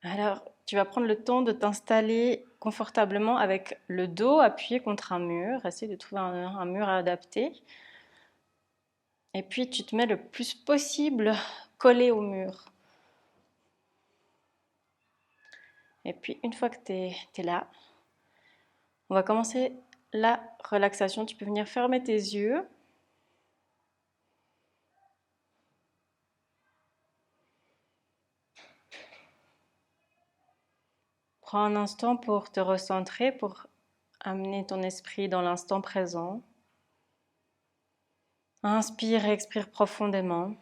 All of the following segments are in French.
Alors, tu vas prendre le temps de t'installer confortablement avec le dos appuyé contre un mur. Essaye de trouver un mur adapté. Et puis, tu te mets le plus possible collé au mur. Et puis, une fois que tu es là, on va commencer la relaxation. Tu peux venir fermer tes yeux. Prends un instant pour te recentrer, pour amener ton esprit dans l'instant présent. Inspire et expire profondément.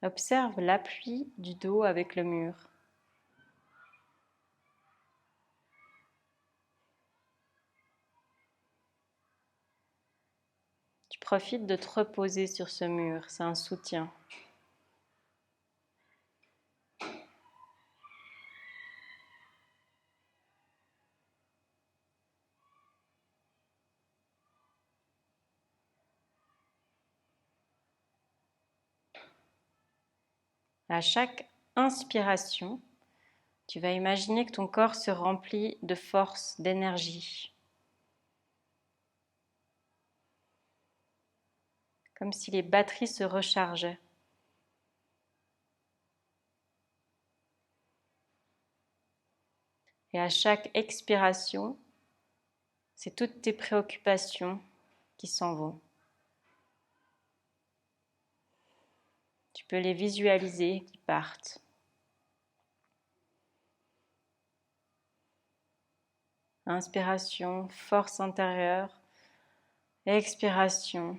Observe l'appui du dos avec le mur. Tu profites de te reposer sur ce mur, c'est un soutien. À chaque inspiration, tu vas imaginer que ton corps se remplit de force, d'énergie. Comme si les batteries se rechargeaient. Et à chaque expiration, c'est toutes tes préoccupations qui s'en vont. Tu peux les visualiser qui partent. Inspiration, force intérieure. Expiration,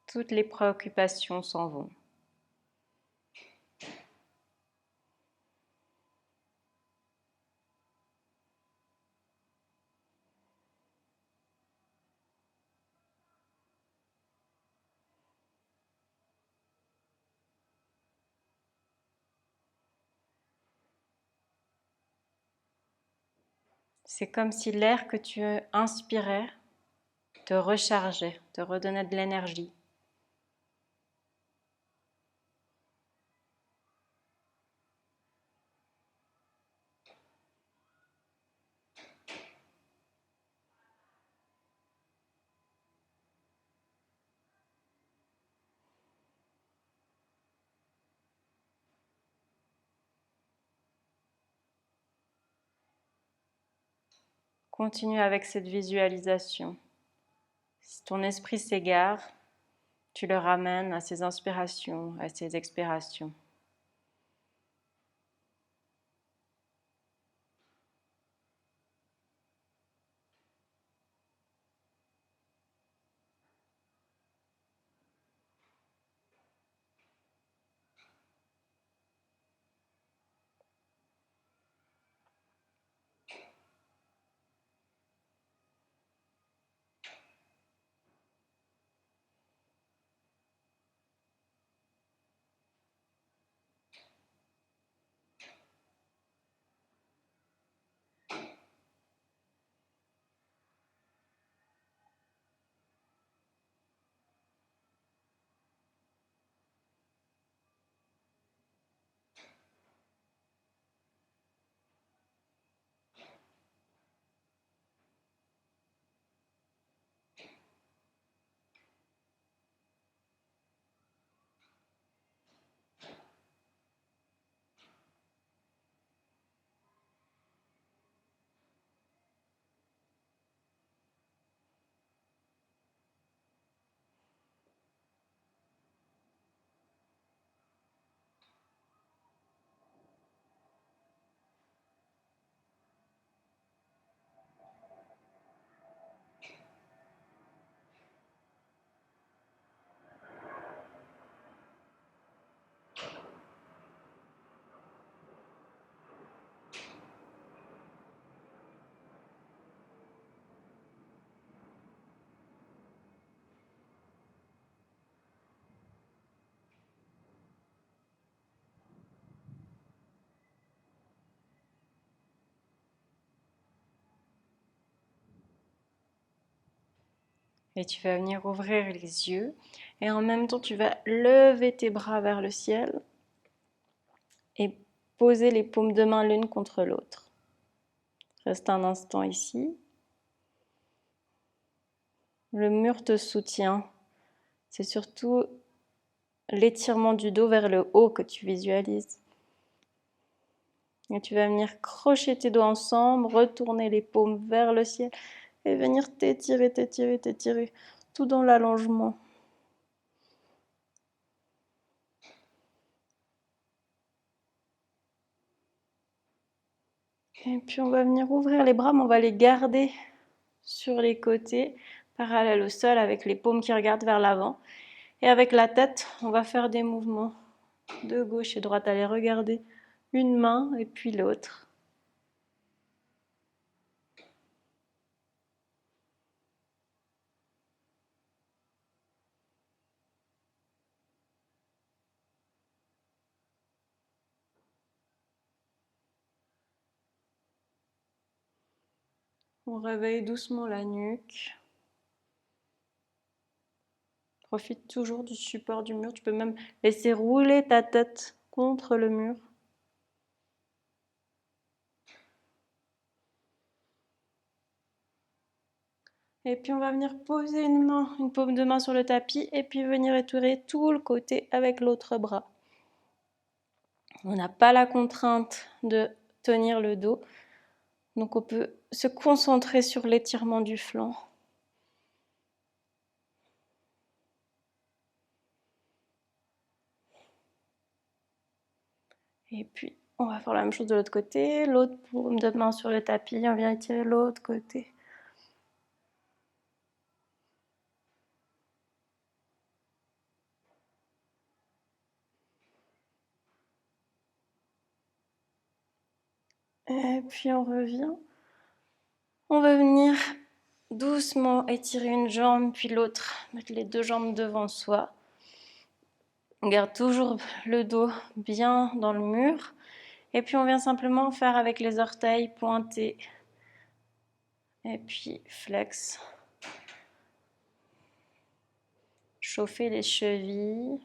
toutes les préoccupations s'en vont. C'est comme si l'air que tu inspirais te rechargeait, te redonnait de l'énergie. Continue avec cette visualisation. Si ton esprit s'égare, tu le ramènes à ses inspirations, à ses expirations. Et tu vas venir ouvrir les yeux. Et en même temps, tu vas lever tes bras vers le ciel et poser les paumes de main l'une contre l'autre. Reste un instant ici. Le mur te soutient. C'est surtout l'étirement du dos vers le haut que tu visualises. Et tu vas venir crocher tes doigts ensemble, retourner les paumes vers le ciel et venir t'étirer, t'étirer, t'étirer, tout dans l'allongement. Et puis on va venir ouvrir les bras, mais on va les garder sur les côtés, parallèles au sol, avec les paumes qui regardent vers l'avant. Et avec la tête, on va faire des mouvements de gauche et droite, aller regarder une main et puis l'autre. On réveille doucement la nuque. Profite toujours du support du mur. Tu peux même laisser rouler ta tête contre le mur. Et puis on va venir poser une paume de main sur le tapis et puis venir étirer tout le côté avec l'autre bras. On n'a pas la contrainte de tenir le dos, donc on peut se concentrer sur l'étirement du flanc. Et puis on va faire la même chose de l'autre côté, l'autre paume de main sur le tapis, on vient étirer l'autre côté. Et puis on revient. On va venir doucement étirer une jambe, puis l'autre, mettre les deux jambes devant soi. On garde toujours le dos bien dans le mur. Et puis on vient simplement faire avec les orteils pointés. Et puis flex. Chauffer les chevilles.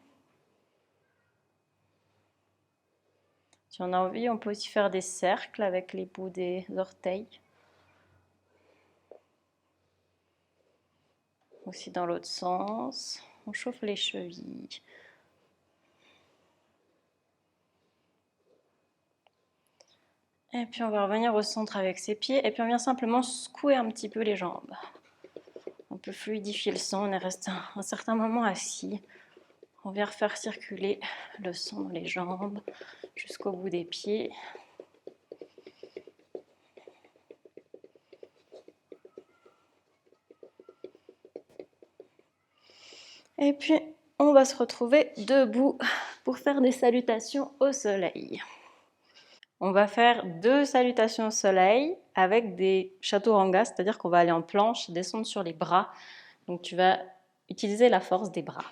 Si on a envie, on peut aussi faire des cercles avec les bouts des orteils. Aussi dans l'autre sens. On chauffe les chevilles. Et puis on va revenir au centre avec ses pieds. Et puis on vient simplement secouer un petit peu les jambes. On peut fluidifier le sang. On est resté un certain moment assis. On vient faire circuler le sang dans les jambes jusqu'au bout des pieds. Et puis, on va se retrouver debout pour faire des salutations au soleil. On va faire 2 salutations au soleil avec des chaturanga, c'est-à-dire qu'on va aller en planche, descendre sur les bras. Donc tu vas utiliser la force des bras.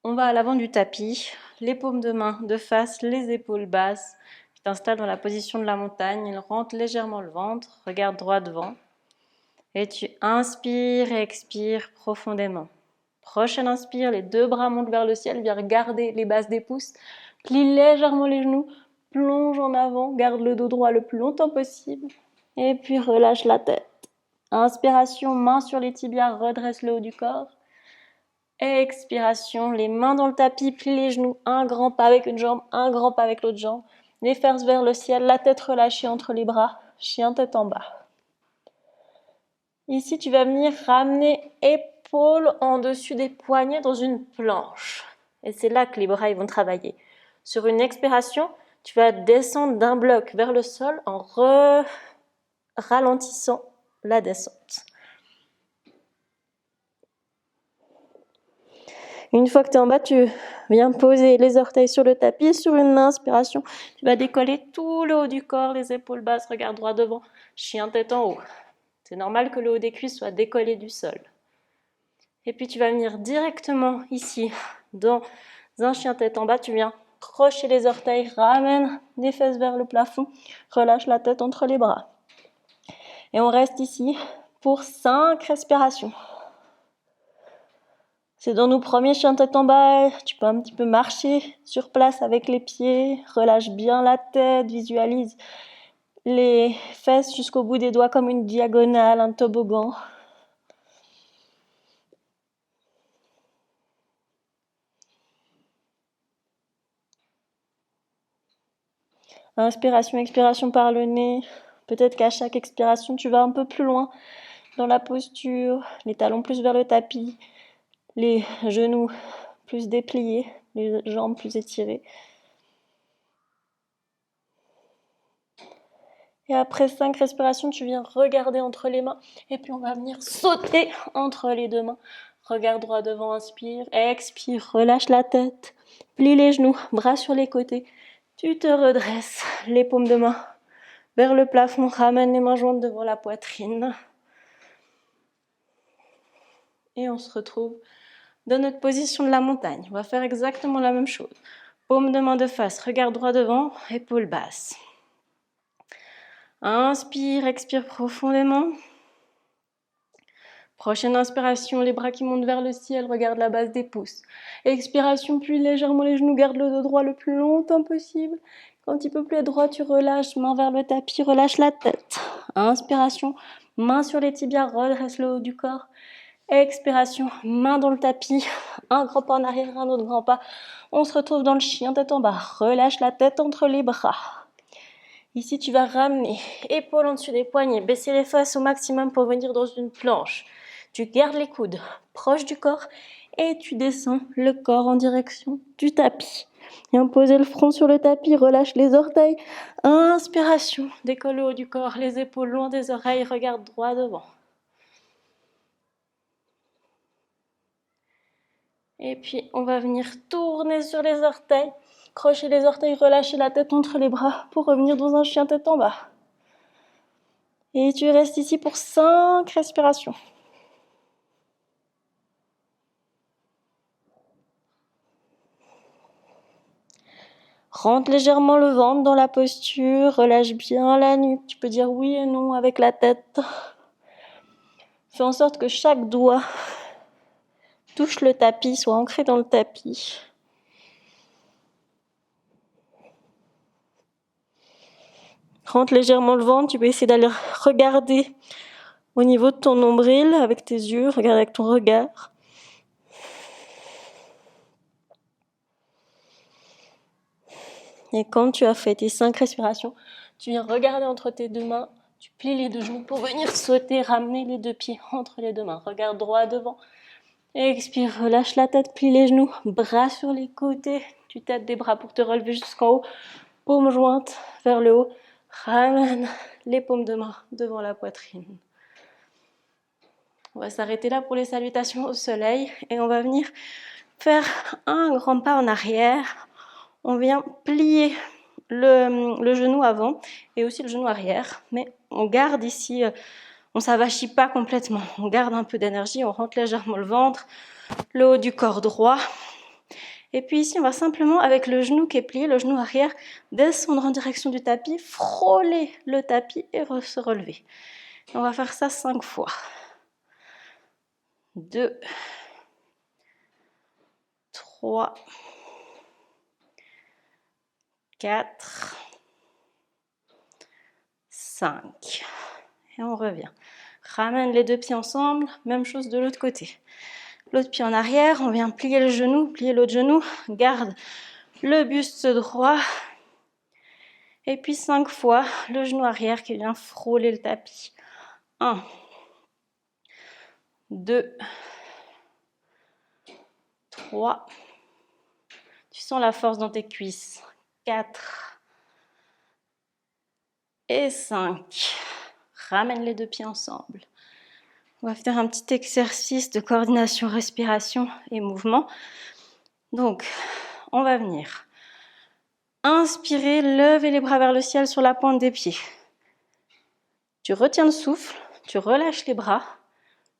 On va à l'avant du tapis, les paumes de main de face, les épaules basses. Tu t'installes dans la position de la montagne, rentre légèrement le ventre, regarde droit devant. Et tu inspires et expires profondément. Prochaine inspire, les 2 bras montent vers le ciel, viens regarder les bases des pouces, plie légèrement les genoux, plonge en avant, garde le dos droit le plus longtemps possible, et puis relâche la tête. Inspiration, main sur les tibias, redresse le haut du corps. Expiration, les mains dans le tapis, plie les genoux, un grand pas avec une jambe, un grand pas avec l'autre jambe, les fesses vers le ciel, la tête relâchée entre les bras, chien tête en bas. Ici, tu vas venir ramener épaules en dessus des poignets dans une planche. Et c'est là que les bras ils vont travailler. Sur une expiration, tu vas descendre d'un bloc vers le sol en ralentissant la descente. Une fois que tu es en bas, tu viens poser les orteils sur le tapis. Sur une inspiration, tu vas décoller tout le haut du corps, les épaules basses, regarde droit devant, chien tête en haut. C'est normal que le haut des cuisses soit décollé du sol. Et puis tu vas venir directement ici, dans un chien tête en bas, tu viens crocher les orteils, ramène les fesses vers le plafond, relâche la tête entre les bras. Et on reste ici, pour 5 respirations. C'est dans nos premiers chiens tête en bas. Tu peux un petit peu marcher sur place avec les pieds. Relâche bien la tête. Visualise les fesses jusqu'au bout des doigts comme une diagonale, un toboggan. Inspiration, expiration par le nez. Peut-être qu'à chaque expiration, tu vas un peu plus loin dans la posture. Les talons plus vers le tapis. Les genoux plus dépliés. Les jambes plus étirées. Et après 5 respirations, tu viens regarder entre les mains. Et puis on va venir sauter entre les deux mains. Regard droit devant, inspire. Expire, relâche la tête. Plie les genoux, bras sur les côtés. Tu te redresses, les paumes de main vers le plafond. Ramène les mains jointes devant la poitrine. Et on se retrouve dans notre position de la montagne. On va faire exactement la même chose. Paume de main de face, regard droit devant, épaules basses. Inspire, expire profondément. Prochaine inspiration, les bras qui montent vers le ciel, regarde la base des pouces. Expiration, plie légèrement les genoux, garde le dos droit le plus longtemps possible. Quand il peut plus être droit, tu relâches, main vers le tapis, relâche la tête. Inspiration, main sur les tibias, redresse le haut du corps. Expiration, main dans le tapis, un grand pas en arrière, un autre grand pas. On se retrouve dans le chien tête en bas, relâche la tête entre les bras. Ici, tu vas ramener épaules en dessus des poignets, baisser les fesses au maximum pour venir dans une planche. Tu gardes les coudes proches du corps et tu descends le corps en direction du tapis. Viens poser le front sur le tapis, relâche les orteils. Inspiration, décolle le haut du corps, les épaules loin des oreilles, regarde droit devant. Et puis, on va venir tourner sur les orteils, crocher les orteils, relâcher la tête entre les bras pour revenir dans un chien tête en bas. Et tu restes ici pour 5 respirations. Rentre légèrement le ventre dans la posture, relâche bien la nuque. Tu peux dire oui et non avec la tête. Fais en sorte que chaque doigt touche le tapis, soit ancré dans le tapis. Rentre légèrement le ventre, tu peux essayer d'aller regarder au niveau de ton nombril avec tes yeux, regarde avec ton regard. Et quand tu as fait tes 5 respirations, tu viens regarder entre tes deux mains, tu plies les deux genoux pour venir sauter, ramener les deux pieds entre les deux mains. Regarde droit devant. Expire, relâche la tête, plie les genoux, bras sur les côtés. Tu têtes des bras pour te relever jusqu'en haut. Paumes jointes vers le haut. Ramène les paumes de main devant la poitrine. On va s'arrêter là pour les salutations au soleil et on va venir faire un grand pas en arrière. On vient plier le genou avant et aussi le genou arrière, mais on garde ici, on ne s'avachit pas complètement, on garde un peu d'énergie, on rentre légèrement le ventre, le haut du corps droit. Et puis ici, on va simplement, avec le genou qui est plié, le genou arrière, descendre en direction du tapis, frôler le tapis et se relever. On va faire ça 5 fois. 2, 3, 4, 5. Et on revient. Ramène les deux pieds ensemble, même chose de l'autre côté. L'autre pied en arrière, on vient plier le genou, plier l'autre genou, garde le buste droit. Et puis 5 fois, le genou arrière qui vient frôler le tapis. 1, 2, 3. Tu sens la force dans tes cuisses. 4 et 5. Ramène les deux pieds ensemble. On va faire un petit exercice de coordination, respiration et mouvement. Donc, on va venir inspirer, lever les bras vers le ciel sur la pointe des pieds. Tu retiens le souffle, tu relâches les bras,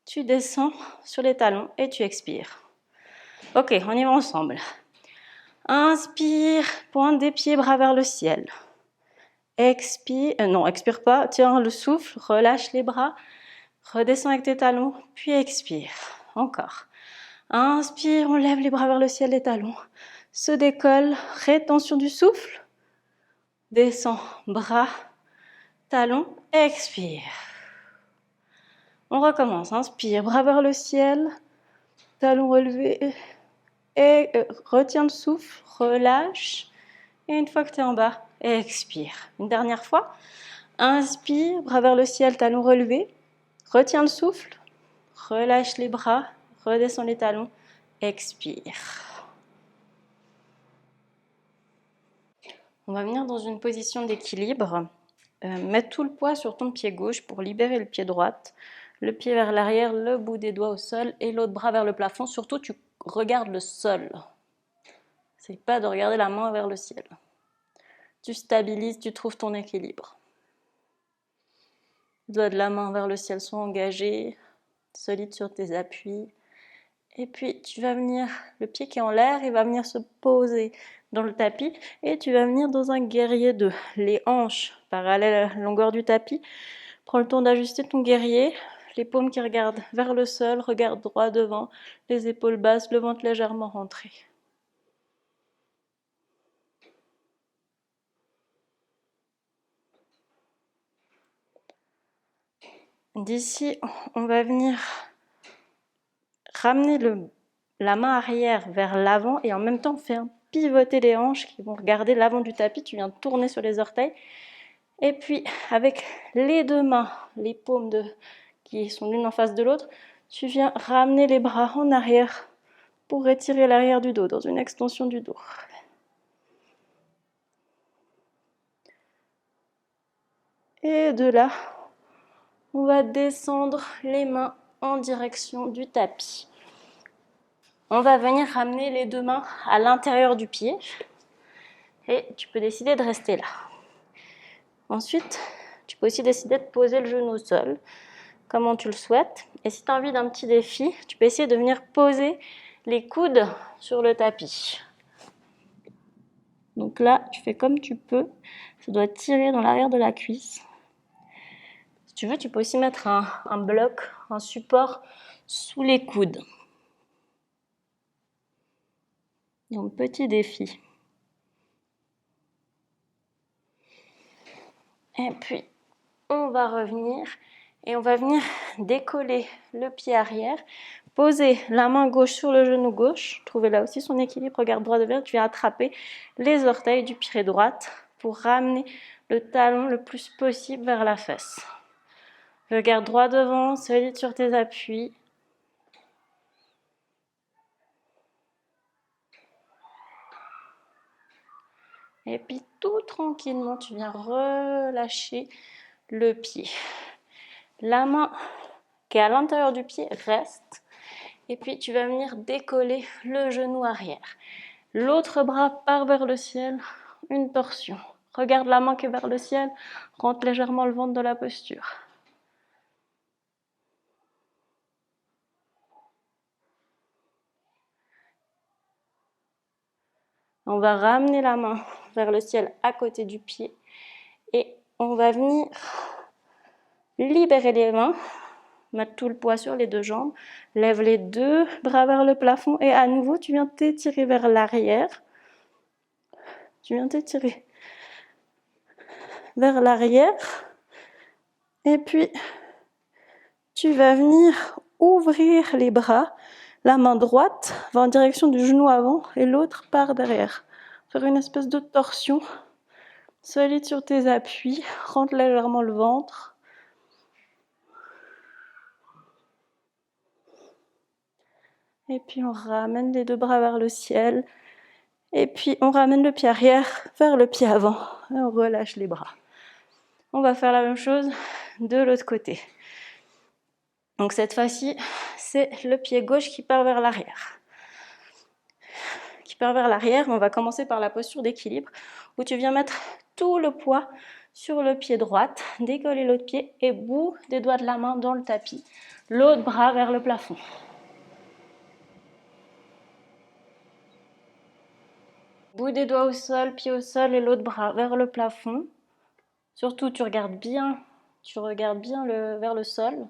tu descends sur les talons et tu expires. Ok, on y va ensemble. Inspire, pointe des pieds, bras vers le ciel. Expire, non, expire pas, tiens le souffle, relâche les bras. Redescends avec tes talons, puis expire. Encore. Inspire, on lève les bras vers le ciel, les talons se décollent. Rétention du souffle. Descends, bras, talons, expire. On recommence. Inspire, bras vers le ciel, talons relevés. Et retiens le souffle, relâche. Et une fois que tu es en bas, expire. Une dernière fois. Inspire, bras vers le ciel, talons relevés. Retiens le souffle, relâche les bras, redescends les talons, expire. On va venir dans une position d'équilibre. Mets tout le poids sur ton pied gauche pour libérer le pied droit. Le pied vers l'arrière, le bout des doigts au sol et l'autre bras vers le plafond. Surtout, tu regardes le sol. C'est pas de regarder la main vers le ciel. Tu stabilises, tu trouves ton équilibre. Les doigts de la main vers le ciel sont engagés, solides sur tes appuis. Et puis, tu vas venir, le pied qui est en l'air, il va venir se poser dans le tapis et tu vas venir dans un guerrier 2. Les hanches parallèles à la longueur du tapis. Prends le temps d'ajuster ton guerrier. Les paumes qui regardent vers le sol, regarde droit devant, les épaules basses, le ventre légèrement rentré. D'ici, on va venir ramener la main arrière vers l'avant et en même temps faire pivoter les hanches qui vont regarder l'avant du tapis. Tu viens de tourner sur les orteils. Et puis, avec les deux mains, les paumes qui sont l'une en face de l'autre, tu viens ramener les bras en arrière pour étirer l'arrière du dos, dans une extension du dos. Et de là, on va descendre les mains en direction du tapis. On va venir ramener les deux mains à l'intérieur du pied. Et tu peux décider de rester là. Ensuite, tu peux aussi décider de poser le genou au sol, comment tu le souhaites. Et si tu as envie d'un petit défi, tu peux essayer de venir poser les coudes sur le tapis. Donc là, tu fais comme tu peux. Ça doit tirer dans l'arrière de la cuisse. Si tu veux, tu peux aussi mettre un bloc, un support sous les coudes. Donc, petit défi. Et puis, on va revenir et on va venir décoller le pied arrière. Poser la main gauche sur le genou gauche. Trouver là aussi son équilibre. Regarde droit devant. Tu viens attraper les orteils du pied droit pour ramener le talon le plus possible vers la fesse. Regarde droit devant, solide sur tes appuis. Et puis tout tranquillement, tu viens relâcher le pied. La main qui est à l'intérieur du pied reste. Et puis tu vas venir décoller le genou arrière. L'autre bras part vers le ciel, une torsion. Regarde la main qui est vers le ciel, rentre légèrement le ventre dans la posture. On va ramener la main vers le ciel à côté du pied et on va venir libérer les mains, mettre tout le poids sur les deux jambes, lève les deux bras vers le plafond et à nouveau tu viens t'étirer vers l'arrière. Tu viens t'étirer vers l'arrière et puis tu vas venir ouvrir les bras. La main droite va en direction du genou avant et l'autre part derrière. Faire une espèce de torsion. Solide sur tes appuis. Rentre légèrement le ventre. Et puis on ramène les deux bras vers le ciel. Et puis on ramène le pied arrière vers le pied avant. Et on relâche les bras. On va faire la même chose de l'autre côté. Donc cette fois-ci, c'est le pied gauche qui part vers l'arrière. On va commencer par la posture d'équilibre où tu viens mettre tout le poids sur le pied droit, décoller l'autre pied et bout des doigts de la main dans le tapis, l'autre bras vers le plafond. Bout des doigts au sol, pied au sol et l'autre bras vers le plafond. Surtout, tu regardes bien vers le sol.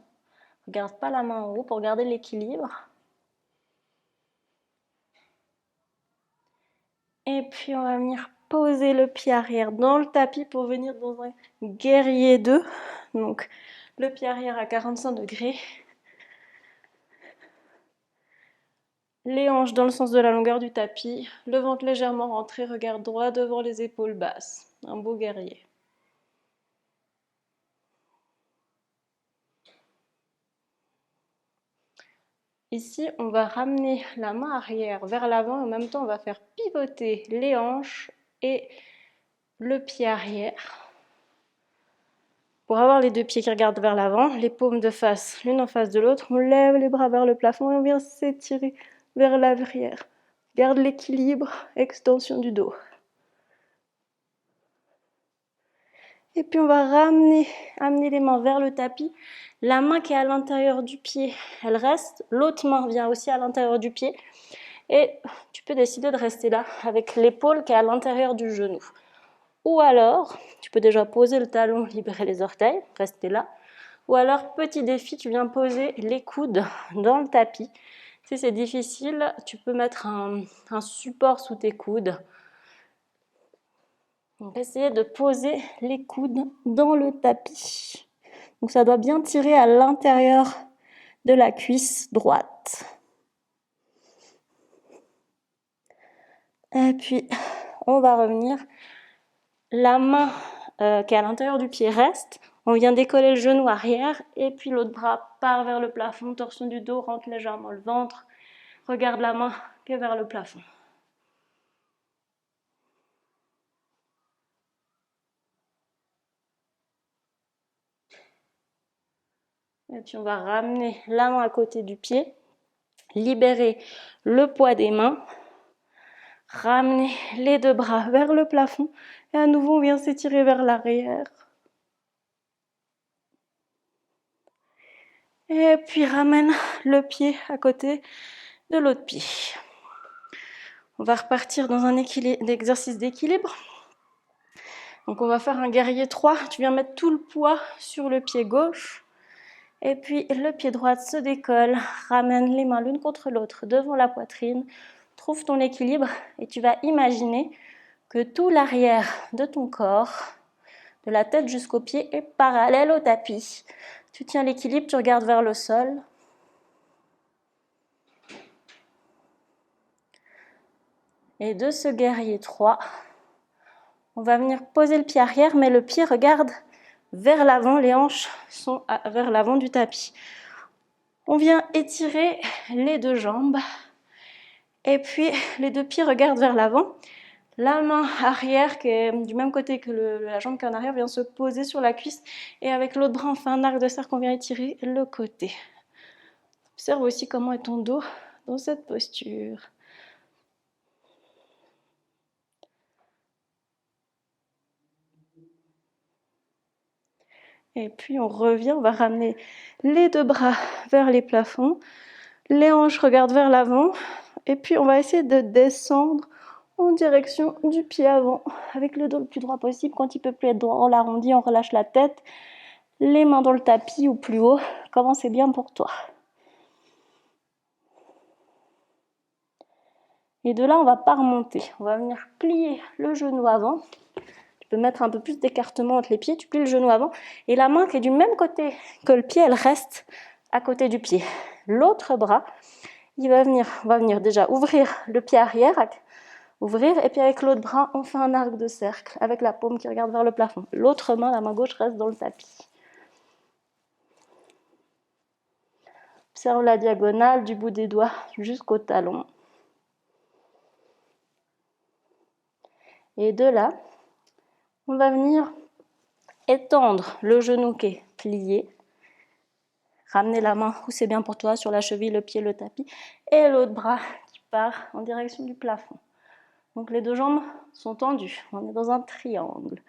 Regarde pas la main en haut pour garder l'équilibre. Et puis on va venir poser le pied arrière dans le tapis pour venir dans un guerrier 2. Donc le pied arrière à 45 degrés. Les hanches dans le sens de la longueur du tapis. Le ventre légèrement rentré, regard droit devant les épaules basses. Un beau guerrier. Ici, on va ramener la main arrière vers l'avant et en même temps, on va faire pivoter les hanches et le pied arrière. Pour avoir les deux pieds qui regardent vers l'avant, les paumes de face, l'une en face de l'autre, on lève les bras vers le plafond et on vient s'étirer vers l'arrière. Garde l'équilibre, extension du dos. Et puis on va amener les mains vers le tapis. La main qui est à l'intérieur du pied, elle reste. L'autre main vient aussi à l'intérieur du pied. Et tu peux décider de rester là avec l'épaule qui est à l'intérieur du genou. Ou alors, tu peux déjà poser le talon, libérer les orteils, rester là. Ou alors, petit défi, tu viens poser les coudes dans le tapis. Si c'est difficile, tu peux mettre un support sous tes coudes. Donc, essayez de poser les coudes dans le tapis. Donc, ça doit bien tirer à l'intérieur de la cuisse droite. Et puis, on va revenir. La main qui est à l'intérieur du pied reste. On vient décoller le genou arrière et puis l'autre bras part vers le plafond. Torsion du dos, rentre légèrement le ventre. Regarde la main qui est vers le plafond. Et puis on va ramener la main à côté du pied. Libérer le poids des mains. Ramener les deux bras vers le plafond. Et à nouveau, on vient s'étirer vers l'arrière. Et puis ramène le pied à côté de l'autre pied. On va repartir dans un exercice d'équilibre. Donc on va faire un guerrier 3. Tu viens mettre tout le poids sur le pied gauche. Et puis le pied droit se décolle. Ramène les mains l'une contre l'autre devant la poitrine. Trouve ton équilibre et tu vas imaginer que tout l'arrière de ton corps, de la tête jusqu'aux pieds, est parallèle au tapis. Tu tiens l'équilibre, tu regardes vers le sol. Et de ce guerrier 3, on va venir poser le pied arrière, mais le pied regarde vers l'avant, les hanches sont vers l'avant du tapis. On vient étirer les deux jambes et puis les deux pieds regardent vers l'avant. La main arrière, qui est du même côté que la jambe qui est en arrière, vient se poser sur la cuisse et avec l'autre bras, on fait un arc de cercle, on vient étirer le côté. Observe aussi comment est ton dos dans cette posture. Et puis on revient, on va ramener les deux bras vers les plafonds. Les hanches regardent vers l'avant. Et puis on va essayer de descendre en direction du pied avant. Avec le dos le plus droit possible. Quand il ne peut plus être droit, on l'arrondit, on relâche la tête. Les mains dans le tapis ou plus haut. Comment c'est bien pour toi. Et de là, on ne va pas remonter. On va venir plier le genou avant. Tu peux mettre un peu plus d'écartement entre les pieds. Tu plies le genou avant. Et la main qui est du même côté que le pied, elle reste à côté du pied. L'autre bras, on va venir déjà ouvrir le pied arrière. Ouvrir. Et puis avec l'autre bras, on fait un arc de cercle avec la paume qui regarde vers le plafond. L'autre main, la main gauche, reste dans le tapis. Observe la diagonale du bout des doigts jusqu'au talon. Et de là, on va venir étendre le genou qui est plié. Ramener la main où c'est bien pour toi, sur la cheville, le pied, le tapis. Et l'autre bras qui part en direction du plafond. Donc les deux jambes sont tendues. On est dans un triangle.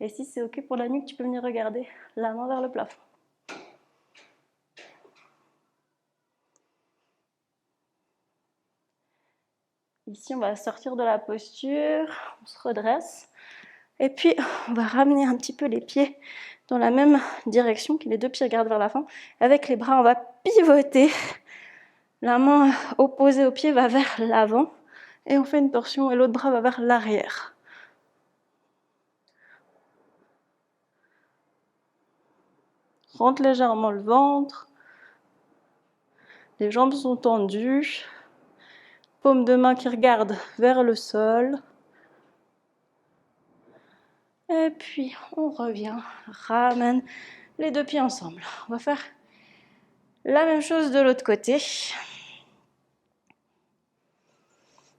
Et si c'est OK pour la nuque, tu peux venir regarder la main vers le plafond. Ici, on va sortir de la posture. On se redresse. Et puis, on va ramener un petit peu les pieds dans la même direction, que les deux pieds regardent vers l'avant. Avec les bras, on va pivoter. La main opposée au pied va vers l'avant. Et on fait une torsion et l'autre bras va vers l'arrière. Rentre légèrement le ventre. Les jambes sont tendues. Paume de main qui regarde vers le sol. Et puis, on revient, ramène les deux pieds ensemble. On va faire la même chose de l'autre côté.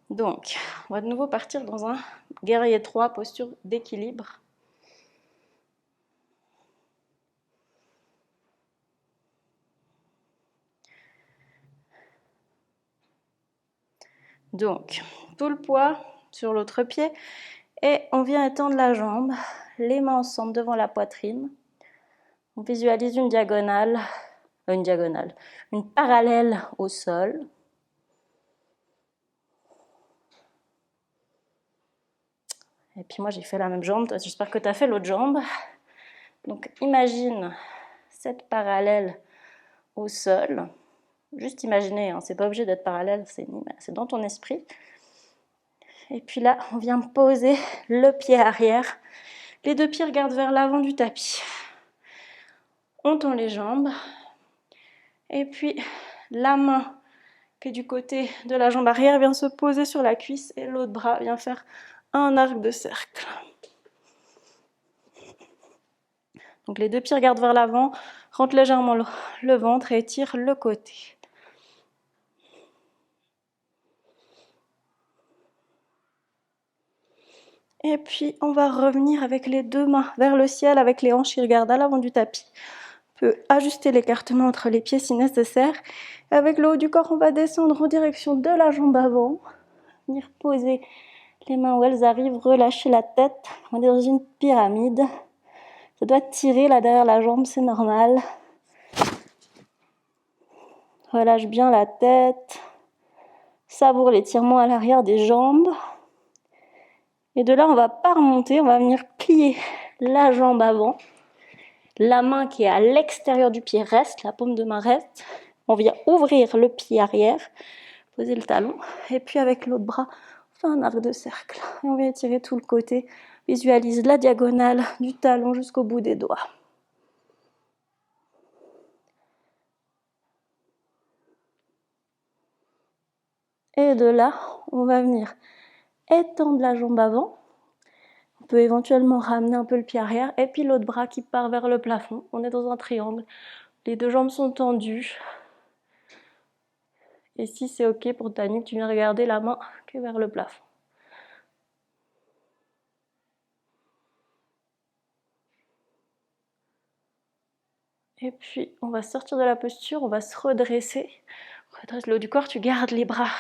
Donc, on va de nouveau partir dans un guerrier 3, posture d'équilibre. Donc, tout le poids sur l'autre pied et on vient étendre la jambe, les mains ensemble devant la poitrine. On visualise une parallèle au sol. Et puis moi j'ai fait la même jambe, toi j'espère que tu as fait l'autre jambe. Donc imagine cette parallèle au sol. Juste imaginer, hein, c'est pas obligé d'être parallèle, c'est dans ton esprit. Et puis là, on vient poser le pied arrière. Les deux pieds regardent vers l'avant du tapis. On tend les jambes. Et puis la main qui est du côté de la jambe arrière vient se poser sur la cuisse et l'autre bras vient faire un arc de cercle. Donc les deux pieds regardent vers l'avant, rentre légèrement le ventre et étire le côté. Et puis on va revenir avec les deux mains vers le ciel, avec les hanches qui regardent à l'avant du tapis. On peut ajuster l'écartement entre les pieds si nécessaire. Avec le haut du corps, on va descendre en direction de la jambe avant. Venir poser les mains où elles arrivent, relâcher la tête. On est dans une pyramide. Ça doit tirer là derrière la jambe, c'est normal. Relâche bien la tête. Savoure l'étirement à l'arrière des jambes. Et de là, on va pas remonter, on va venir plier la jambe avant. La main qui est à l'extérieur du pied reste, la paume de main reste. On vient ouvrir le pied arrière, poser le talon. Et puis avec l'autre bras, on fait un arc de cercle. Et on vient étirer tout le côté. Visualise la diagonale du talon jusqu'au bout des doigts. Et de là, on va venir étendre la jambe avant. On peut éventuellement ramener un peu le pied arrière. Et puis l'autre bras qui part vers le plafond. On est dans un triangle. Les deux jambes sont tendues. Et si c'est ok pour ta nuque, tu viens regarder la main qui est vers le plafond. Et puis, on va sortir de la posture, on va se redresser. Redresse le haut du corps, tu gardes les bras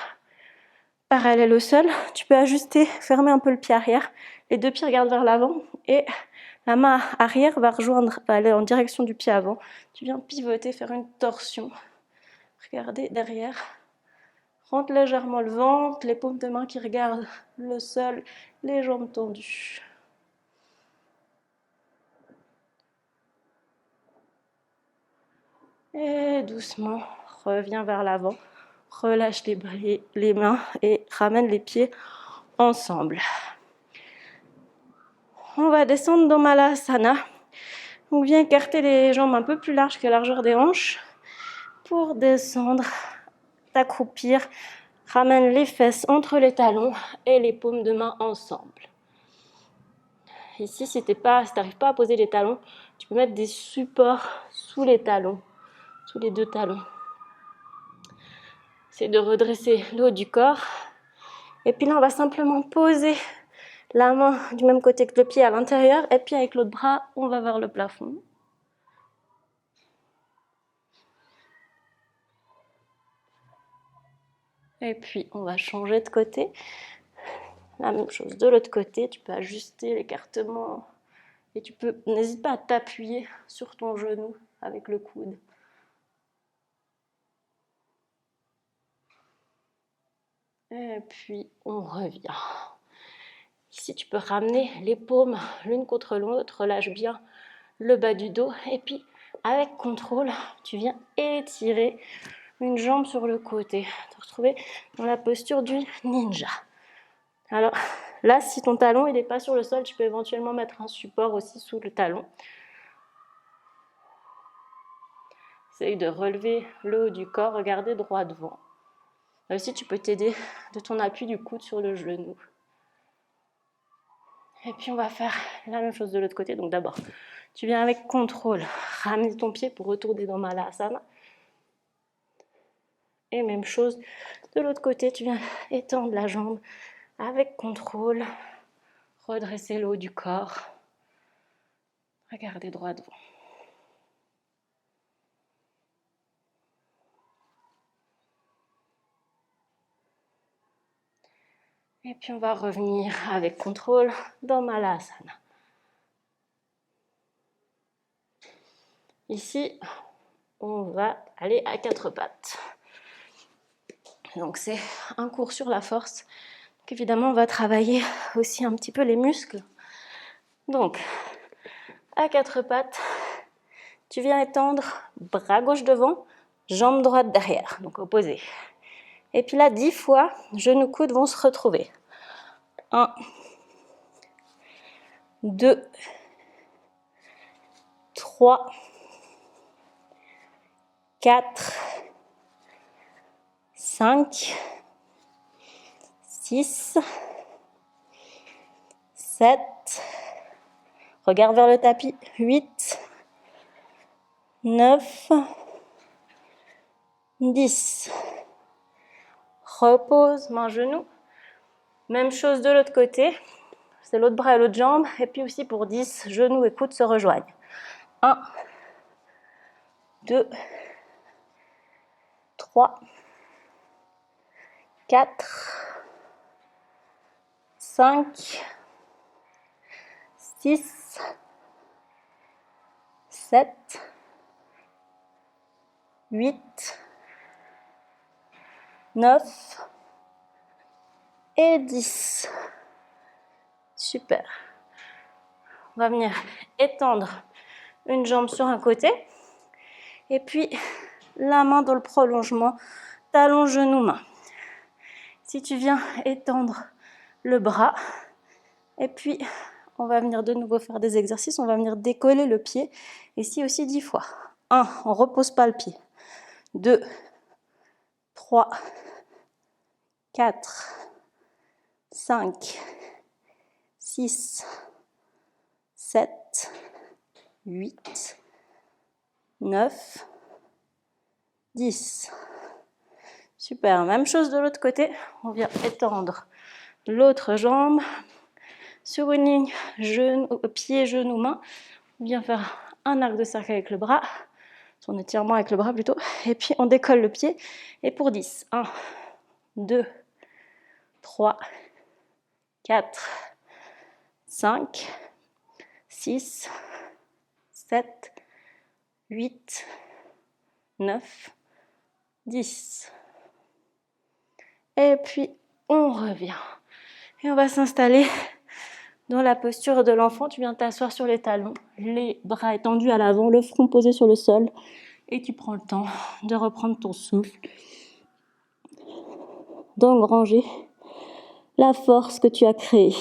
parallèles au sol. Tu peux ajuster, fermer un peu le pied arrière. Les deux pieds regardent vers l'avant et la main arrière va aller en direction du pied avant. Tu viens pivoter, faire une torsion. Regardez derrière. Rentre légèrement le ventre, les paumes de main qui regardent le sol, les jambes tendues. Et doucement, reviens vers l'avant. Relâche les mains et ramène les pieds ensemble. On va descendre dans Malasana. On vient écarter les jambes un peu plus larges que la largeur des hanches pour descendre, t'accroupir. Ramène les fesses entre les talons et les paumes de main ensemble. Ici, si tu n'arrives pas à poser les talons, tu peux mettre des supports sous les talons, sous les deux talons. C'est de redresser le haut du corps. Et puis là, on va simplement poser la main du même côté que le pied à l'intérieur. Et puis avec l'autre bras, on va vers le plafond. Et puis, on va changer de côté. La même chose de l'autre côté. Tu peux ajuster l'écartement. Et n'hésite pas à t'appuyer sur ton genou avec le coude. Et puis, on revient. Ici, tu peux ramener les paumes l'une contre l'autre, relâche bien le bas du dos. Et puis, avec contrôle, tu viens étirer une jambe sur le côté. Te retrouver dans la posture du ninja. Alors là, si ton talon il n'est pas sur le sol, tu peux éventuellement mettre un support aussi sous le talon. Essaye de relever le haut du corps, regarder droit devant. Là aussi, tu peux t'aider de ton appui du coude sur le genou. Et puis, on va faire la même chose de l'autre côté. Donc d'abord, tu viens avec contrôle, ramener ton pied pour retourner dans Malasana. Et même chose de l'autre côté, tu viens étendre la jambe avec contrôle, redresser le haut du corps, regarder droit devant. Et puis on va revenir avec contrôle dans Malasana. Ici, on va aller à quatre pattes. Donc c'est un cours sur la force. Donc évidemment, on va travailler aussi un petit peu les muscles. Donc, à quatre pattes, tu viens étendre bras gauche devant, jambe droite derrière, donc opposé. Et puis là, 10 fois, genoux coudes vont se retrouver. 1, 2, 3, 4, 5, 6, 7, regarde vers le tapis, 8, 9, 10. Repose, main, genou. Même chose de l'autre côté. C'est l'autre bras et l'autre jambe. Et puis aussi pour 10, genoux et coudes se rejoignent. 1, 2, 3, 4, 5, 6, 7, 8, 9 et 10. Super. On va venir étendre une jambe sur un côté et puis la main dans le prolongement, talon, genou, main. Si tu viens étendre le bras et puis on va venir de nouveau faire des exercices, on va venir décoller le pied ici aussi 10 fois. 1, on repose pas le pied. 2, 3, 4, 5, 6, 7, 8, 9, 10. Super, même chose de l'autre côté. On vient étendre l'autre jambe sur une ligne pied, genou, main. On vient faire un arc de cercle avec le bras, son étirement avec le bras plutôt. Et puis on décolle le pied. Et pour 10, 1, 2, 3, 4, 5, 6, 7, 8, 9, 10. Et puis, on revient. Et on va s'installer dans la posture de l'enfant. Tu viens t'asseoir sur les talons, les bras étendus à l'avant, le front posé sur le sol. Et tu prends le temps de reprendre ton souffle, d'engranger la force que tu as créée.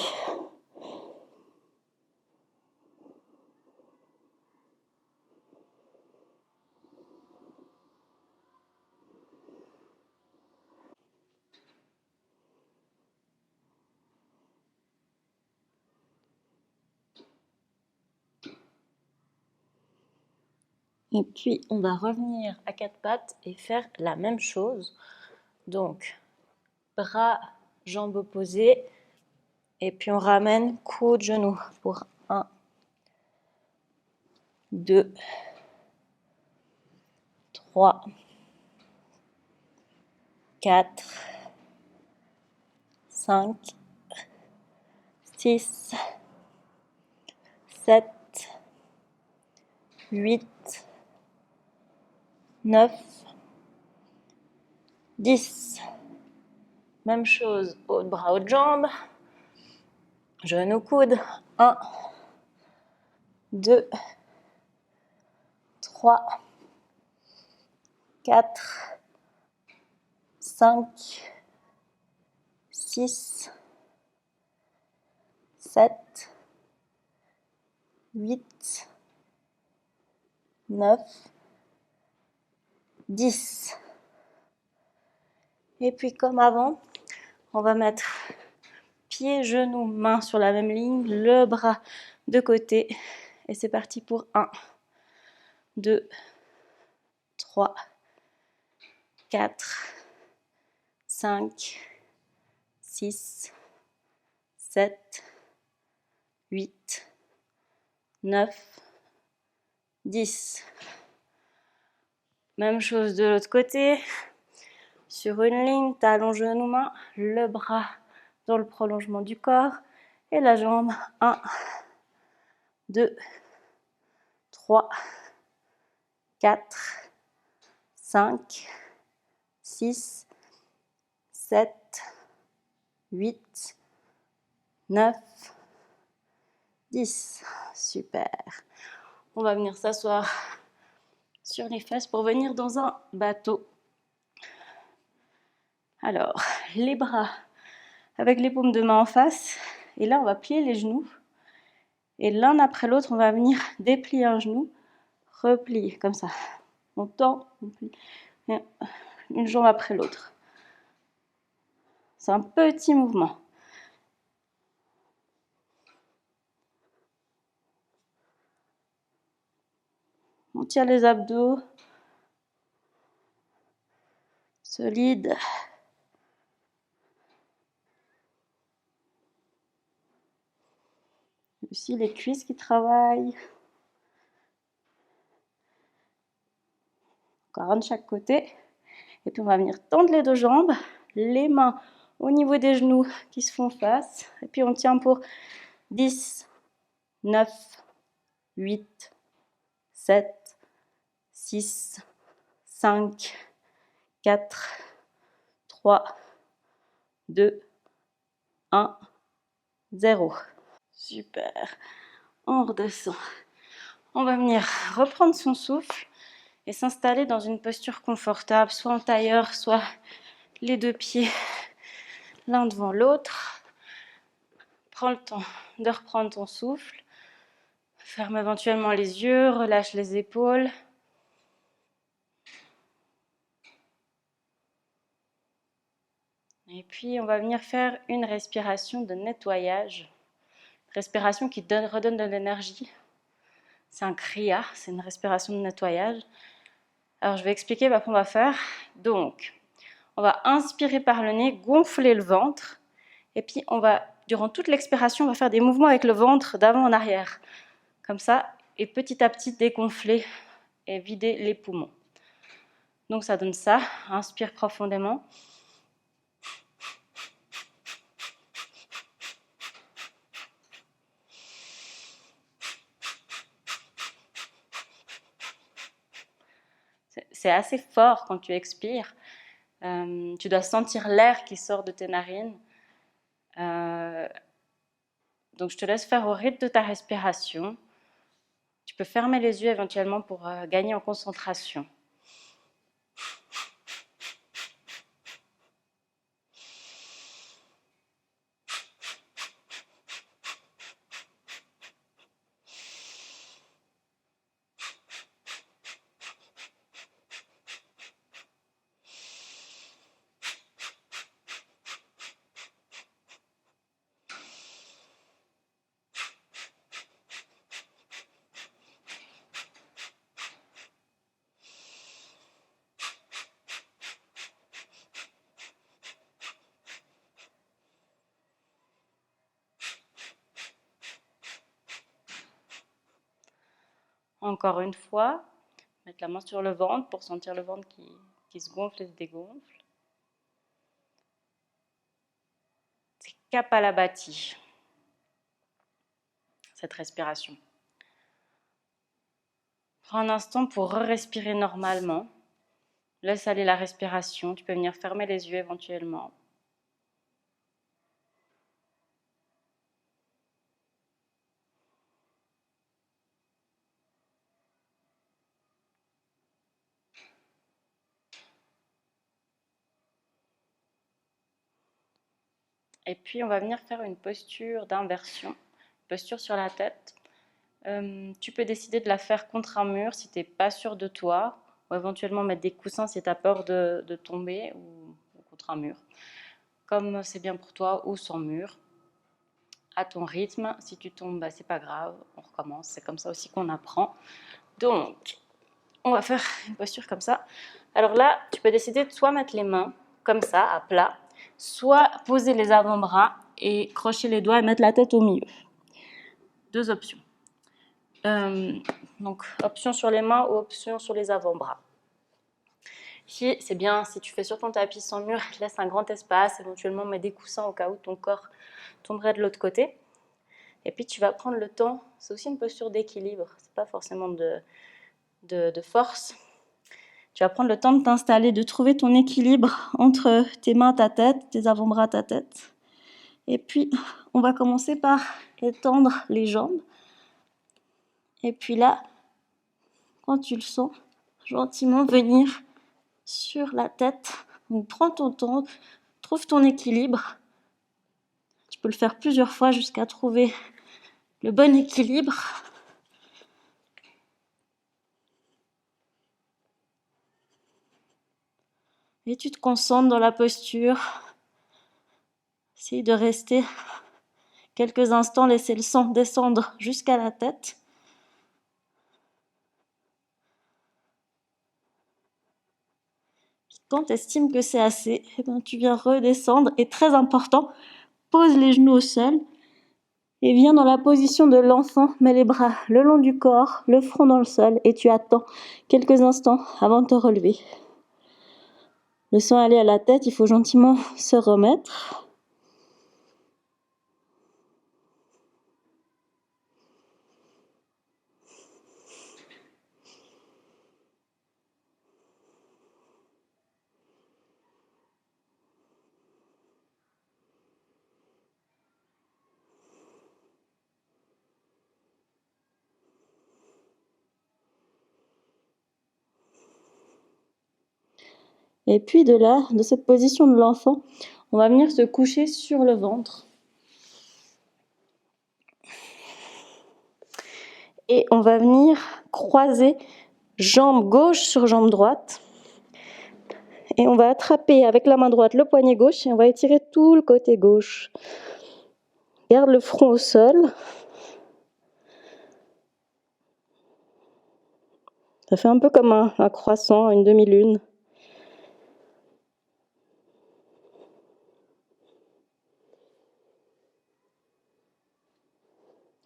Et puis, on va revenir à quatre pattes et faire la même chose. Donc, bras, jambes opposées. Et puis, on ramène coude, genou pour 1, 2, 3, 4, 5, 6, 7, 8, 9, 10. Même chose, haut de bras, haute jambe. Genou coude. 1, 2, 3, 4, 5, 6, 7, 8, 9, 10. Et puis comme avant, on va mettre pieds, genoux, mains sur la même ligne, le bras de côté. Et c'est parti pour 1, 2, 3, 4, 5, 6, 7, 8, 9, 10. Même chose de l'autre côté. Sur une ligne, talon, genou, main, le bras dans le prolongement du corps et la jambe. 1, 2, 3, 4, 5, 6, 7, 8, 9, 10. Super. On va venir s'asseoir sur les fesses pour venir dans un bateau. Alors, les bras avec les paumes de main en face. Et là, on va plier les genoux. Et l'un après l'autre, on va venir déplier un genou, replier comme ça. On tend, on plie, une jambe après l'autre. C'est un petit mouvement. On tire les abdos. Solide. Aussi les cuisses qui travaillent. Encore un de chaque côté. Et puis on va venir tendre les deux jambes. Les mains au niveau des genoux qui se font face. Et puis on tient pour 10, 9, 8, 7, 6, 5, 4, 3, 2, 1, 0. Super. On redescend. On va venir reprendre son souffle et s'installer dans une posture confortable, soit en tailleur, soit les deux pieds l'un devant l'autre. Prends le temps de reprendre ton souffle. Ferme éventuellement les yeux, relâche les épaules. Et puis, on va venir faire une respiration de nettoyage. Respiration qui redonne de l'énergie. C'est un kriya, c'est une respiration de nettoyage. Alors, je vais expliquer ce qu'on va faire. Donc, on va inspirer par le nez, gonfler le ventre. Et puis, durant toute l'expiration, on va faire des mouvements avec le ventre d'avant en arrière. Comme ça, et petit à petit dégonfler et vider les poumons. Donc, ça donne ça. Inspire profondément. C'est assez fort quand tu expires. Tu dois sentir l'air qui sort de tes narines. Donc, je te laisse faire au rythme de ta respiration. Tu peux fermer les yeux éventuellement pour gagner en concentration. Encore une fois, mettre la main sur le ventre pour sentir le ventre qui se gonfle et se dégonfle. C'est Kapalabhati, cette respiration. Prends un instant pour respirer normalement. Laisse aller la respiration. Tu peux venir fermer les yeux éventuellement. Et puis on va venir faire une posture d'inversion, posture sur la tête. Tu peux décider de la faire contre un mur si tu n'es pas sûr de toi, ou éventuellement mettre des coussins si tu as peur de tomber, ou contre un mur. Comme c'est bien pour toi, ou sans mur, à ton rythme. Si tu tombes, bah, c'est pas grave, on recommence. C'est comme ça aussi qu'on apprend. Donc, on va faire une posture comme ça. Alors là, tu peux décider de soit mettre les mains comme ça, à plat, soit poser les avant-bras et crocher les doigts et mettre la tête au milieu. Deux options. Donc, option sur les mains ou option sur les avant-bras. Ici, c'est bien, si tu fais sur ton tapis sans mur, laisse un grand espace, éventuellement mets des coussins au cas où ton corps tomberait de l'autre côté. Et puis, tu vas prendre le temps, c'est aussi une posture d'équilibre, c'est pas forcément de force. Tu vas prendre le temps de t'installer, de trouver ton équilibre entre tes mains, ta tête, tes avant-bras, ta tête. Et puis, on va commencer par étendre les jambes. Et puis là, quand tu le sens, gentiment venir sur la tête. Donc, prends ton temps, trouve ton équilibre. Tu peux le faire plusieurs fois jusqu'à trouver le bon équilibre. Et tu te concentres dans la posture. Essaye de rester quelques instants, laisser le sang descendre jusqu'à la tête. Quand tu estimes que c'est assez, eh ben, tu viens redescendre. Et très important, pose les genoux au sol et viens dans la position de l'enfant. Mets les bras le long du corps, le front dans le sol et tu attends quelques instants avant de te relever. Le sang est allé à la tête, il faut gentiment se remettre. Et puis de là, de cette position de l'enfant, on va venir se coucher sur le ventre. Et on va venir croiser jambe gauche sur jambe droite. Et on va attraper avec la main droite le poignet gauche et on va étirer tout le côté gauche. Garde le front au sol. Ça fait un peu comme un croissant, une demi-lune.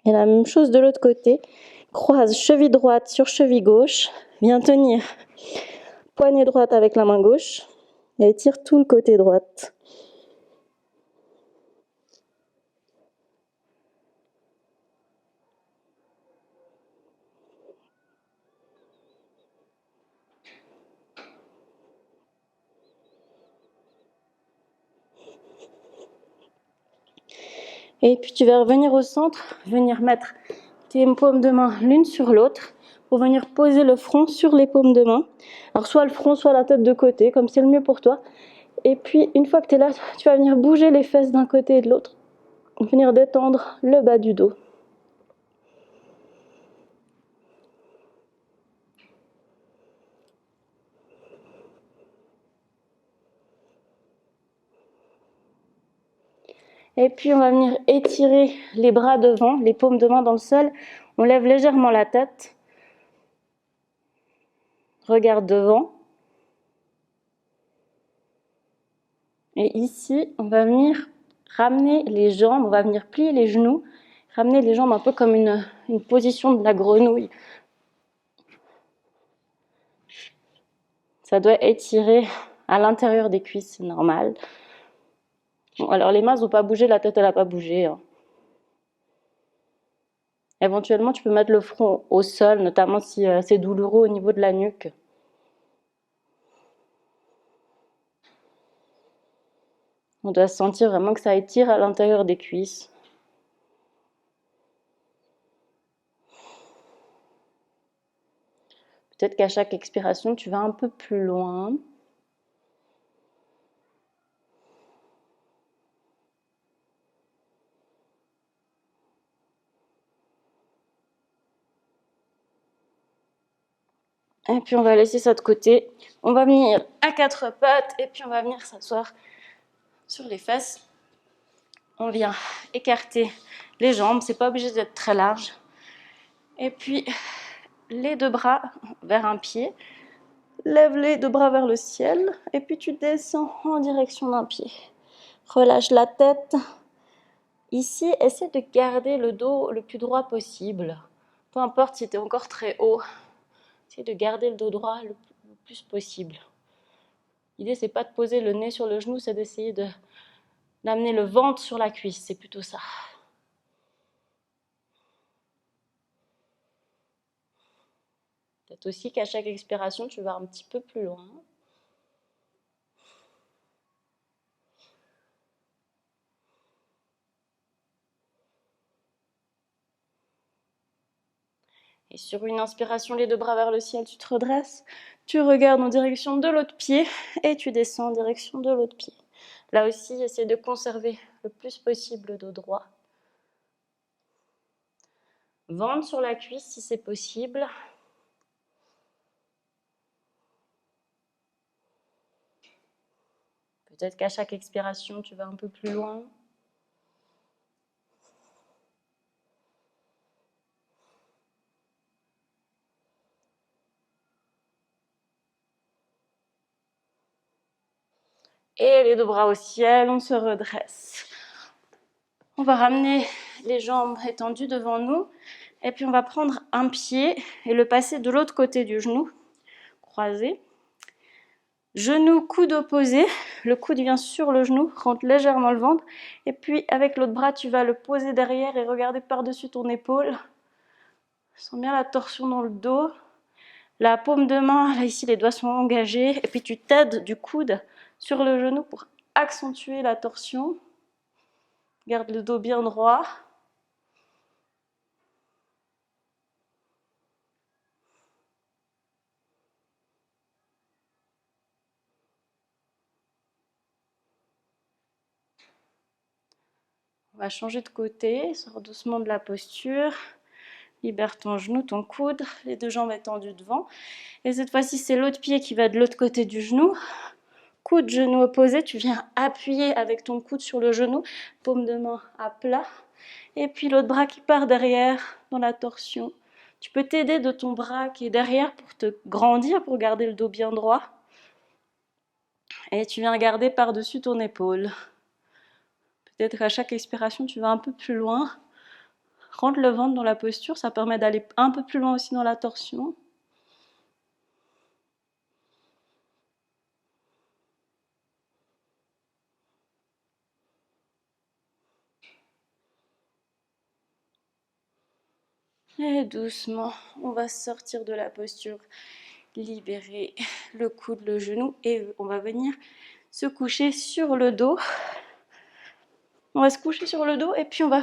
Et la même chose de l'autre côté. Croise cheville droite sur cheville gauche. Viens tenir poignet droite avec la main gauche. Et étire tout le côté droite. Et puis tu vas revenir au centre, venir mettre tes paumes de main l'une sur l'autre pour venir poser le front sur les paumes de main. Alors soit le front, soit la tête de côté, comme c'est le mieux pour toi. Et puis une fois que tu es là, tu vas venir bouger les fesses d'un côté et de l'autre. Venir détendre le bas du dos. Et puis on va venir étirer les bras devant, les paumes de main dans le sol. On lève légèrement la tête. Regarde devant. Et ici, on va venir ramener les jambes, on va venir plier les genoux, ramener les jambes un peu comme une position de la grenouille. Ça doit étirer à l'intérieur des cuisses, c'est normal. Bon, alors les mains n'ont pas bougé, la tête elle n'a pas bougé. Éventuellement, tu peux mettre le front au sol, notamment si c'est douloureux au niveau de la nuque. On doit sentir vraiment que ça étire à l'intérieur des cuisses. Peut-être qu'à chaque expiration, tu vas un peu plus loin. Et puis on va laisser ça de côté. On va venir à quatre pattes et puis on va venir s'asseoir sur les fesses. On vient écarter les jambes, c'est pas obligé d'être très large. Et puis les deux bras vers un pied. Lève les deux bras vers le ciel et puis tu descends en direction d'un pied. Relâche la tête. Ici, essaie de garder le dos le plus droit possible. Peu importe si tu es encore très haut, essaie de garder le dos droit le plus possible. L'idée, c'est pas de poser le nez sur le genou, c'est d'essayer d'amener le ventre sur la cuisse. C'est plutôt ça. Peut-être aussi qu'à chaque expiration, tu vas un petit peu plus loin. Et sur une inspiration, les deux bras vers le ciel, tu te redresses. Tu regardes en direction de l'autre pied et tu descends en direction de l'autre pied. Là aussi, essaie de conserver le plus possible le dos droit. Ventre sur la cuisse si c'est possible. Peut-être qu'à chaque expiration, tu vas un peu plus loin. Et les deux bras au ciel, on se redresse. On va ramener les jambes étendues devant nous. Et puis on va prendre un pied et le passer de l'autre côté du genou, croisé. Genou, coude opposé. Le coude vient sur le genou, rentre légèrement le ventre. Et puis avec l'autre bras, tu vas le poser derrière et regarder par-dessus ton épaule. Sens bien la torsion dans le dos. La paume de main, là ici les doigts sont engagés. Et puis tu t'aides du coude sur le genou pour accentuer la torsion. Garde le dos bien droit. On va changer de côté, sors doucement de la posture. Libère ton genou, ton coude, les deux jambes étendues devant. Et cette fois-ci, c'est l'autre pied qui va de l'autre côté du genou. Coude, genou opposé, tu viens appuyer avec ton coude sur le genou, paume de main à plat. Et puis l'autre bras qui part derrière dans la torsion. Tu peux t'aider de ton bras qui est derrière pour te grandir, pour garder le dos bien droit. Et tu viens garder par-dessus ton épaule. Peut-être qu'à chaque expiration, tu vas un peu plus loin. Rentre le ventre dans la posture, ça permet d'aller un peu plus loin aussi dans la torsion. Et doucement, on va sortir de la posture, libérer le coude, le genou et on va venir se coucher sur le dos. On va se coucher sur le dos et puis on va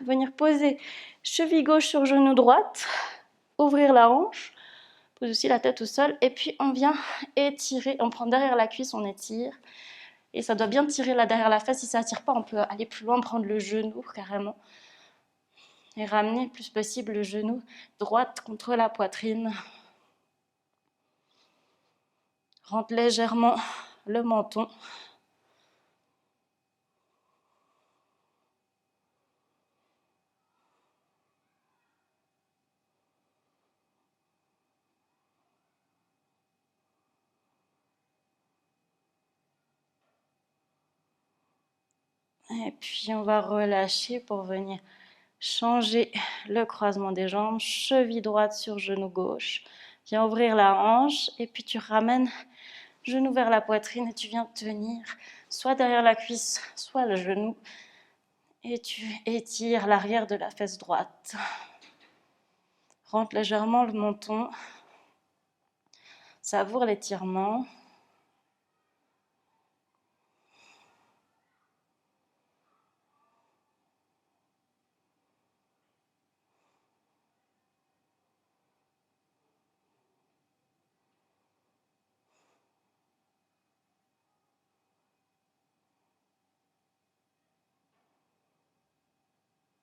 venir poser cheville gauche sur genou droite, ouvrir la hanche, pose aussi la tête au sol et puis on vient étirer, on prend derrière la cuisse, on étire et ça doit bien tirer là derrière la fesse. Si ça ne tire pas, on peut aller plus loin, prendre le genou carrément et ramener le plus possible le genou droite contre la poitrine. Rentre légèrement le menton. Et puis on va relâcher pour venir changer le croisement des jambes. Cheville droite sur genou gauche. Viens ouvrir la hanche et puis tu ramènes genou vers la poitrine et tu viens tenir soit derrière la cuisse, soit le genou. Et tu étires l'arrière de la fesse droite. Rentre légèrement le menton. Savoure l'étirement.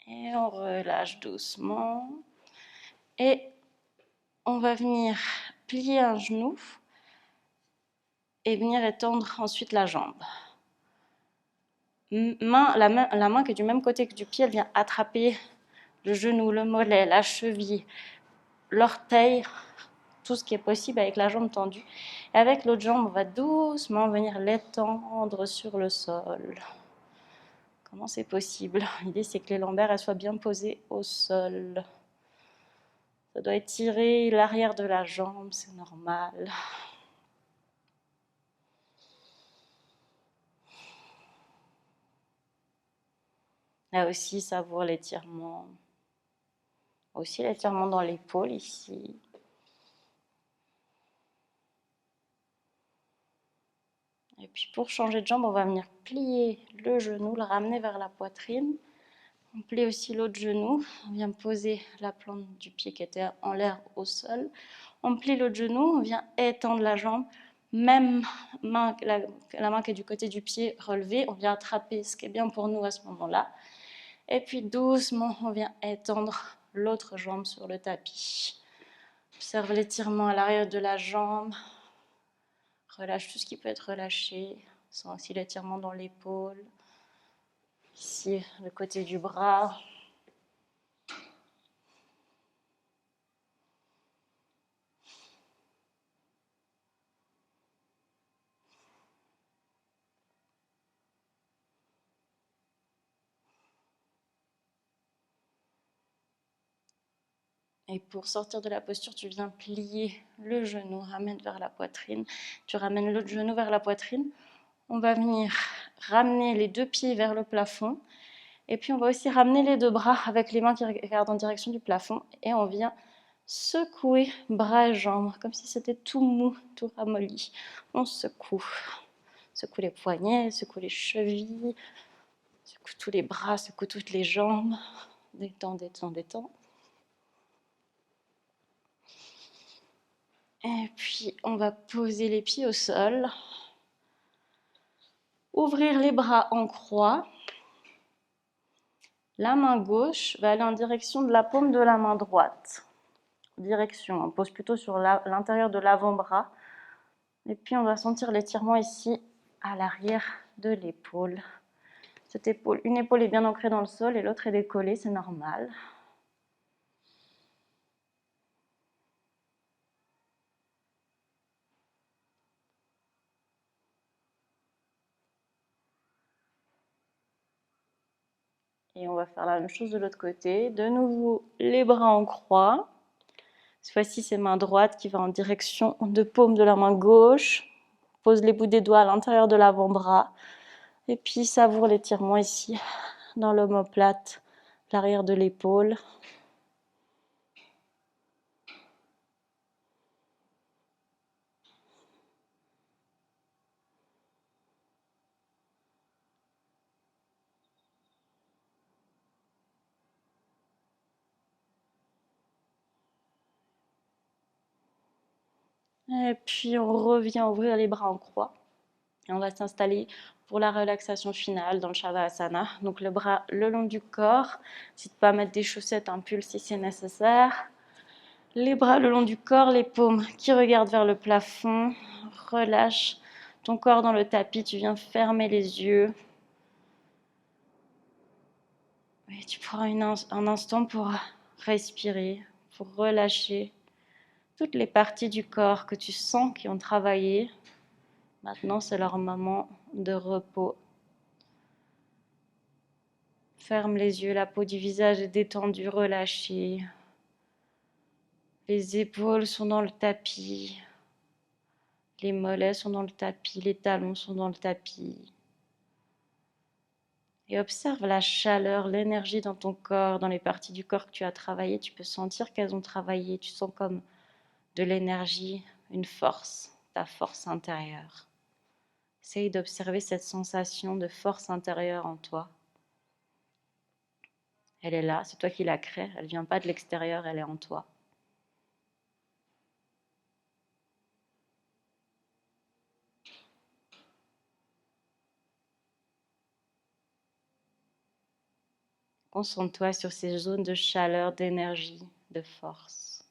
Et on relâche doucement. Et on va venir plier un genou et venir étendre ensuite la jambe. La main qui est du même côté que du pied, elle vient attraper le genou, le mollet, la cheville, l'orteil, tout ce qui est possible avec la jambe tendue. Et avec l'autre jambe, on va doucement venir l'étendre sur le sol. Comment c'est possible? L'idée, c'est que les lombaires elles soient bien posées au sol. Ça doit étirer l'arrière de la jambe, c'est normal. Là aussi, savoure l'étirement. Aussi l'étirement dans l'épaule ici. Et puis pour changer de jambe, on va venir plier le genou, le ramener vers la poitrine. On plie aussi l'autre genou. On vient poser la plante du pied qui était en l'air au sol. On plie l'autre genou, on vient étendre la jambe. Même main, la main qui est du côté du pied relevée, on vient attraper ce qui est bien pour nous à ce moment-là. Et puis doucement, on vient étendre l'autre jambe sur le tapis. Observe l'étirement à l'arrière de la jambe. Relâche tout ce qui peut être relâché. Sens aussi l'étirement dans l'épaule. Ici, le côté du bras. Et pour sortir de la posture, tu viens plier le genou, ramène vers la poitrine. Tu ramènes l'autre genou vers la poitrine. On va venir ramener les deux pieds vers le plafond. Et puis on va aussi ramener les deux bras avec les mains qui regardent en direction du plafond. Et on vient secouer bras et jambes, comme si c'était tout mou, tout ramolli. On secoue. Secoue les poignets, secoue les chevilles, secoue tous les bras, secoue toutes les jambes. Détends, détends, détends. Et puis, on va poser les pieds au sol. Ouvrir les bras en croix. La main gauche va aller en direction de la paume de la main droite. Direction, on pose plutôt sur l'intérieur de l'avant-bras. Et puis, on va sentir l'étirement ici à l'arrière de l'épaule. Cette épaule, une épaule est bien ancrée dans le sol et l'autre est décollée, c'est normal. Et on va faire la même chose de l'autre côté. De nouveau, les bras en croix. Cette fois-ci, c'est main droite qui va en direction de paume de la main gauche. Pose les bouts des doigts à l'intérieur de l'avant-bras. Et puis, savoure l'étirement ici, dans l'omoplate, l'arrière de l'épaule. Et puis, on revient ouvrir les bras en croix. Et on va s'installer pour la relaxation finale dans le Shavasana. Donc, le bras le long du corps. N'hésite pas à mettre des chaussettes, un pull si c'est nécessaire. Les bras le long du corps, les paumes qui regardent vers le plafond. Relâche ton corps dans le tapis. Tu viens fermer les yeux. Et tu prends un instant pour respirer, pour relâcher toutes les parties du corps que tu sens qui ont travaillé. Maintenant, c'est leur moment de repos. Ferme les yeux, la peau du visage est détendue, relâchée. Les épaules sont dans le tapis. Les mollets sont dans le tapis, les talons sont dans le tapis. Et observe la chaleur, l'énergie dans ton corps, dans les parties du corps que tu as travaillées. Tu peux sentir qu'elles ont travaillé. Tu sens comme de l'énergie, une force, ta force intérieure. Essaye d'observer cette sensation de force intérieure en toi. Elle est là, c'est toi qui la crée, elle ne vient pas de l'extérieur, elle est en toi. Concentre-toi sur ces zones de chaleur, d'énergie, de force.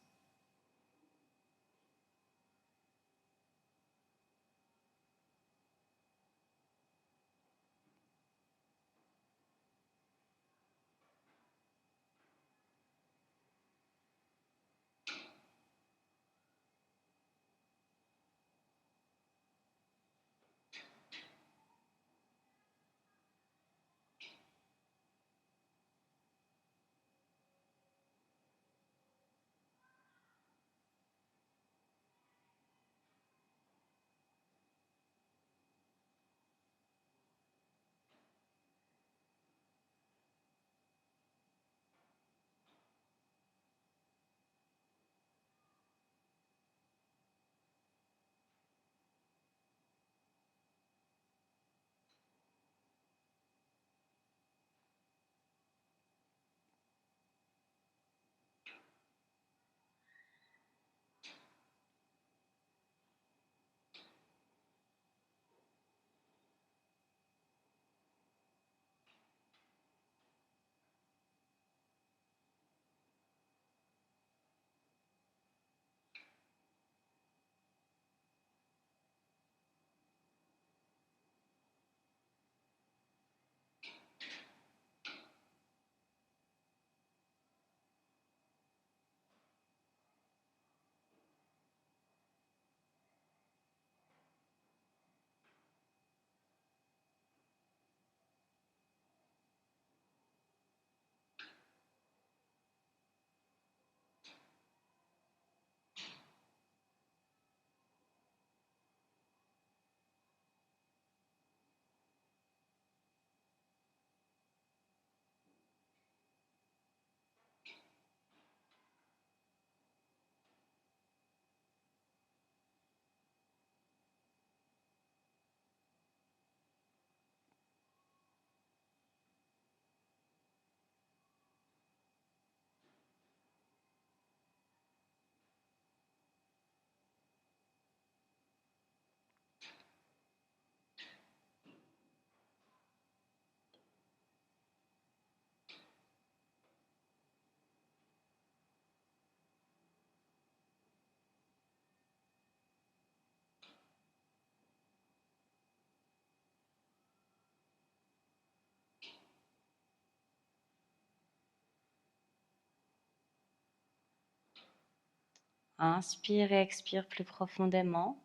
Inspire et expire plus profondément.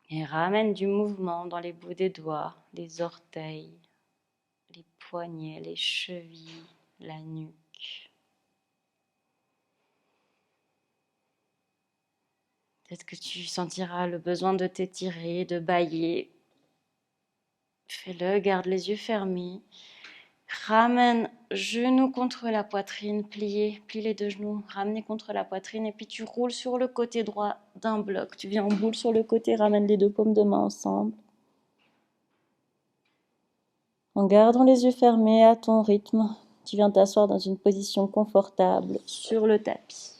Et ramène du mouvement dans les bouts des doigts, les orteils, les poignets, les chevilles, la nuque. Peut-être que tu sentiras le besoin de t'étirer, de bâiller. Fais-le, garde les yeux fermés. Ramène genoux contre la poitrine, plie les deux genoux, ramenez contre la poitrine et puis tu roules sur le côté droit d'un bloc. Tu viens en boule sur le côté, ramène les deux paumes de main ensemble. En gardant les yeux fermés à ton rythme, tu viens t'asseoir dans une position confortable sur le tapis.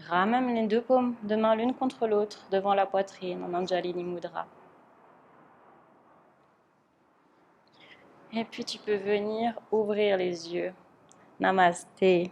Ramène les deux paumes de main l'une contre l'autre devant la poitrine en Anjalini Mudra. Et puis tu peux venir ouvrir les yeux. Namasté.